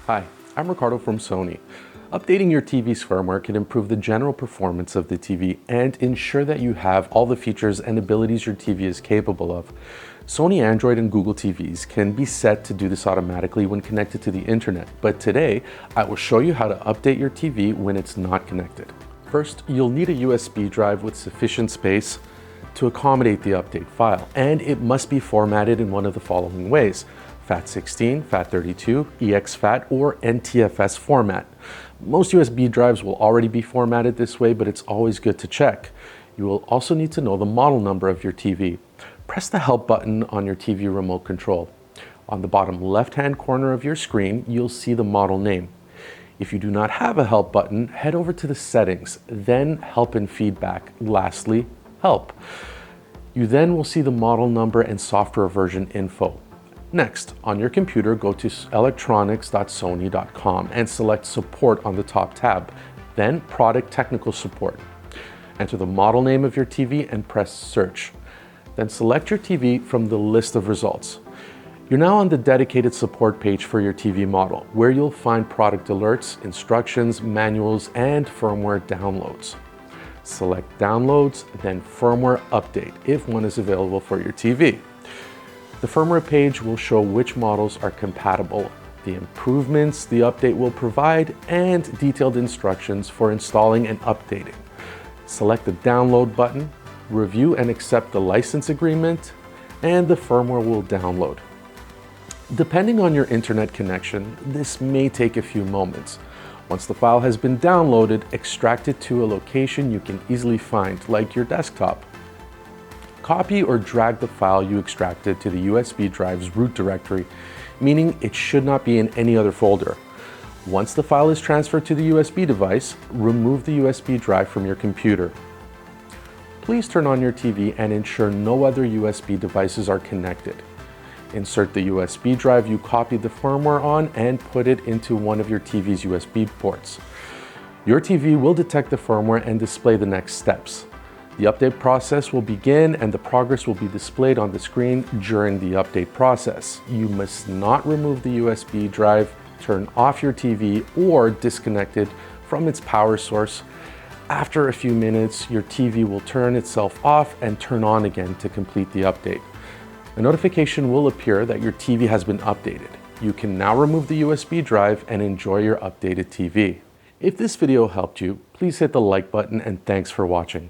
Hi, I'm Ricardo from Sony. Updating your TV's firmware can improve the general performance of the TV and ensure that you have all the features and abilities your TV is capable of. Sony Android and Google TVs can be set to do this automatically when connected to the internet, but today I will show you how to update your TV when it's not connected. First, you'll need a USB drive with sufficient space to accommodate the update file, and it must be formatted in one of the following ways: FAT16, FAT32, exFAT, or NTFS format. Most USB drives will already be formatted this way, but it's always good to check. You will also need to know the model number of your TV. Press the Help button on your TV remote control. On the bottom left-hand corner of your screen, you'll see the model name. If you do not have a Help button, head over to the Settings, then Help and Feedback, lastly, Help. You then will see the model number and software version info. Next, on your computer, go to electronics.sony.com and select Support on the top tab, then Product Technical Support. Enter the model name of your TV and press Search. Then select your TV from the list of results. You're now on the dedicated support page for your TV model, where you'll find product alerts, instructions, manuals, and firmware downloads. Select Downloads, then Firmware Update, if one is available for your TV. The firmware page will show which models are compatible, the improvements the update will provide, and detailed instructions for installing and updating. Select the Download button, review and accept the license agreement, and the firmware will download. Depending on your internet connection, this may take a few moments. Once the file has been downloaded, extract it to a location you can easily find, like your desktop. Copy or drag the file you extracted to the USB drive's root directory, meaning it should not be in any other folder. Once the file is transferred to the USB device, remove the USB drive from your computer. Please turn on your TV and ensure no other USB devices are connected. Insert the USB drive you copied the firmware on and put it into one of your TV's USB ports. Your TV will detect the firmware and display the next steps. The update process will begin and the progress will be displayed on the screen during the update process. You must not remove the USB drive, turn off your TV, or disconnect it from its power source. After a few minutes, your TV will turn itself off and turn on again to complete the update. A notification will appear that your TV has been updated. You can now remove the USB drive and enjoy your updated TV. If this video helped you, please hit the like button and thanks for watching.